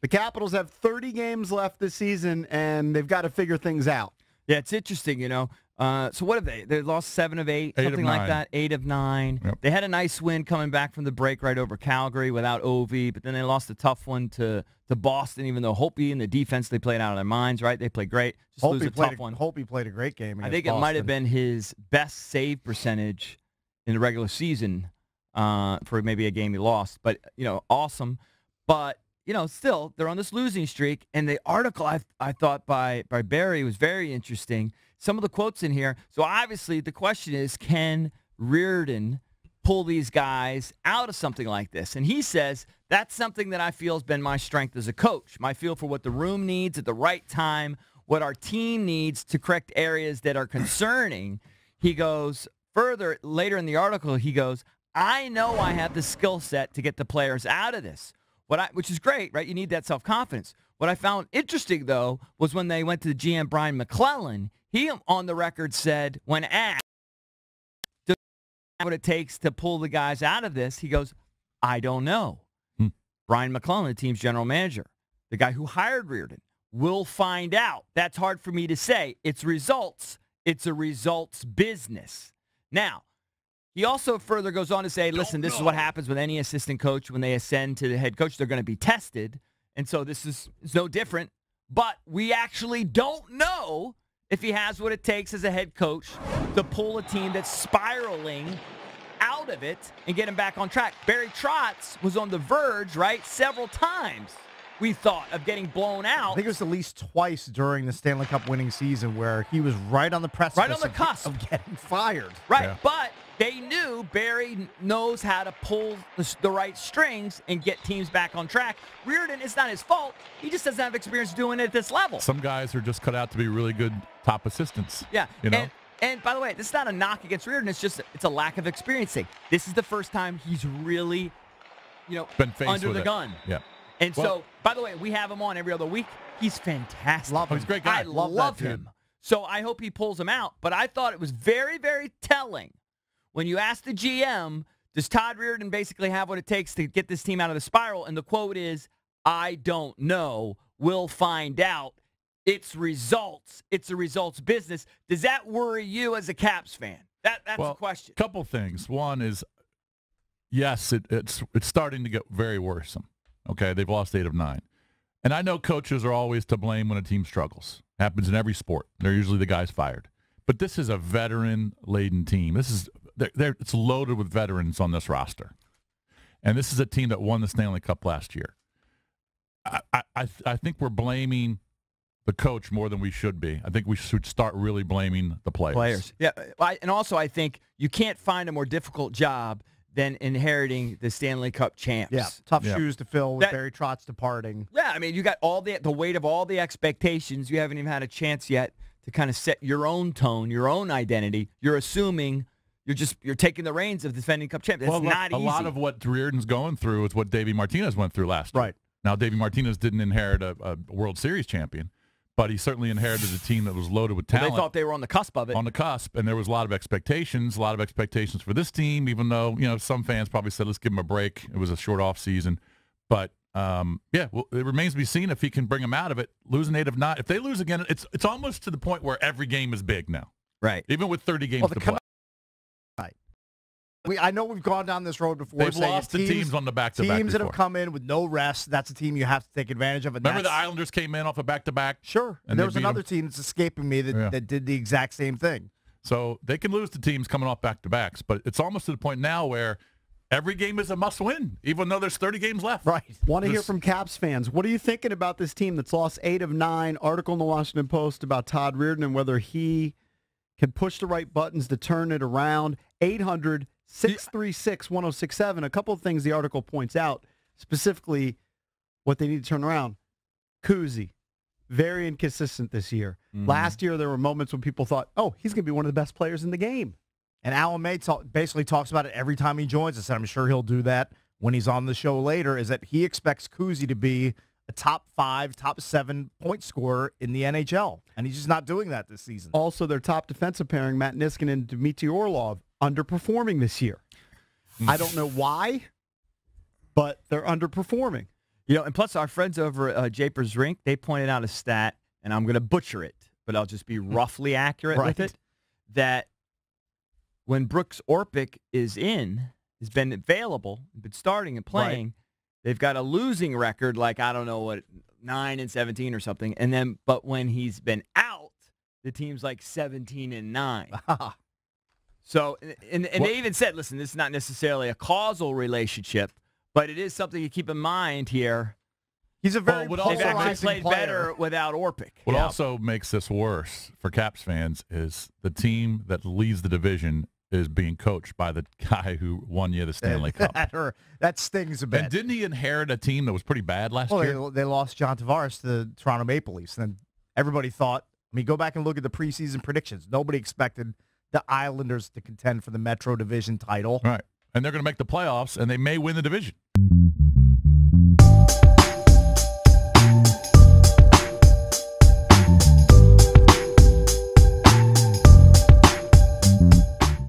The Capitals have 30 games left this season, and they've got to figure things out. Yeah, it's interesting, So what have they? They lost 7 of 8, something like that, 8 of 9. Yep. They had a nice win coming back from the break right over Calgary without Ovi, but then they lost a tough one to Boston, even though Holtby and the defense, they played out of their minds, right? They played great. Just lose a tough one. Holtby played a great game against I think Boston. it might have been his best save percentage in the regular season for maybe a game he lost. But, awesome. But, still, they're on this losing streak. And the article I thought by Barry was very interesting. Some of the quotes in here. So, obviously, the question is, can Reardon pull these guys out of something like this? And he says, that's something that I feel has been my strength as a coach. My feel for what the room needs at the right time, what our team needs to correct areas that are concerning. He goes further, later in the article, he goes, I know I have the skill set to get the players out of this, which is great, right? You need that self-confidence. What I found interesting, though, was when they went to the GM Brian McClellan, he on the record said, when asked what it takes to pull the guys out of this, he goes, I don't know. Brian McClellan, the team's general manager, the guy who hired Reardon, we'll find out. That's hard for me to say. It's results. It's a results business. Now, he also further goes on to say, listen, this is what happens with any assistant coach when they ascend to the head coach. They're going to be tested. And so this is no different. But we actually don't know if he has what it takes as a head coach to pull a team that's spiraling out of it and get him back on track. Barry Trotz was on the verge, right, several times, we thought, of getting blown out. I think it was at least twice during the Stanley Cup winning season where he was right on the precipice right on the cusp of getting fired. Right, yeah. But they knew Barry knows how to pull the right strings and get teams back on track. Reardon, it's not his fault. He just doesn't have experience doing it at this level. Some guys are just cut out to be really good top assistants. Yeah. And by the way, this is not a knock against Reardon. It's a lack of experiencing. This is the first time he's really, been faced under with the it. gun. Yeah. And so, by the way, we have him on every other week. He's fantastic. Love him. He's a great guy. I love him. So I hope he pulls him out. But I thought it was very, very telling when you ask the GM, does Todd Reardon basically have what it takes to get this team out of the spiral? And the quote is, I don't know. We'll find out. It's results. It's a results business. Does that worry you as a Caps fan? That's the question. Couple things. One is, yes, it's starting to get very worrisome. Okay, they've lost 8 of 9. And I know coaches are always to blame when a team struggles. Happens in every sport. They're usually the guys fired. But this is a veteran-laden team. It's loaded with veterans on this roster. And this is a team that won the Stanley Cup last year. I think we're blaming the coach more than we should be. I think we should start really blaming the players. Yeah, and also I think you can't find a more difficult job than inheriting the Stanley Cup champs. Yeah, tough shoes to fill with Barry Trotz departing. Yeah, I mean, you got all the weight of all the expectations. You haven't even had a chance yet to kind of set your own tone, your own identity. You're assuming you're taking the reins of the defending Cup champ. That's not easy. A lot of what Reardon's going through is what Davey Martinez went through last year. Right. Now, Davey Martinez didn't inherit a World Series champion, but he certainly inherited a team that was loaded with talent. They thought they were on the cusp of it. On the cusp, and there was a lot of expectations for this team, even though, some fans probably said, let's give him a break. It was a short off season. But, it remains to be seen if he can bring them out of it. Losing 8 of 9. If they lose again, it's almost to the point where every game is big now. Right. Even with 30 games to play. I know we've gone down this road before. They've lost to teams on the back-to-back Teams that have before. come in with no rest, that's a team you have to take advantage of. And Remember the Islanders came in off a back-to-back? Sure. And there was another team that's escaping me that did the exact same thing. So they can lose to teams coming off back-to-backs, but it's almost to the point now where every game is a must-win, even though there's 30 games left. Right. Want to hear from Caps fans. What are you thinking about this team that's lost 8 of 9? Article in the Washington Post about Todd Reardon and whether he can push the right buttons to turn it around. 800-636-1067. A couple of things the article points out, specifically what they need to turn around. Kuzi, very inconsistent this year. Mm-hmm. Last year, there were moments when people thought, oh, he's going to be one of the best players in the game. And Alan May basically talks about it every time he joins us, and I'm sure he'll do that when he's on the show later, is that he expects Kuzi to be a top 5, top 7 point scorer in the NHL. And he's just not doing that this season. Also, their top defensive pairing, Matt Niskanen and Dmitry Orlov, underperforming this year. I don't know why, but they're underperforming. And plus our friends over at Japers Rink, they pointed out a stat, and I'm going to butcher it, but I'll just be roughly accurate with it, that when Brooks Orpik has been available, been starting and playing, they've got a losing record, like, I don't know what, 9-17 or something. But when he's been out, the team's like 17-9. So, and they even said, listen, this is not necessarily a causal relationship, but it is something to keep in mind here. He's a very they've actually played better without Orpik. What also makes this worse for Caps fans is the team that leads the division is being coached by the guy who won you the Stanley Cup. That stings a bit. And didn't he inherit a team that was pretty bad last year? They lost John Tavares to the Toronto Maple Leafs. And then everybody thought, go back and look at the preseason predictions. Nobody expected the Islanders to contend for the Metro Division title. Right. And they're going to make the playoffs, and they may win the division.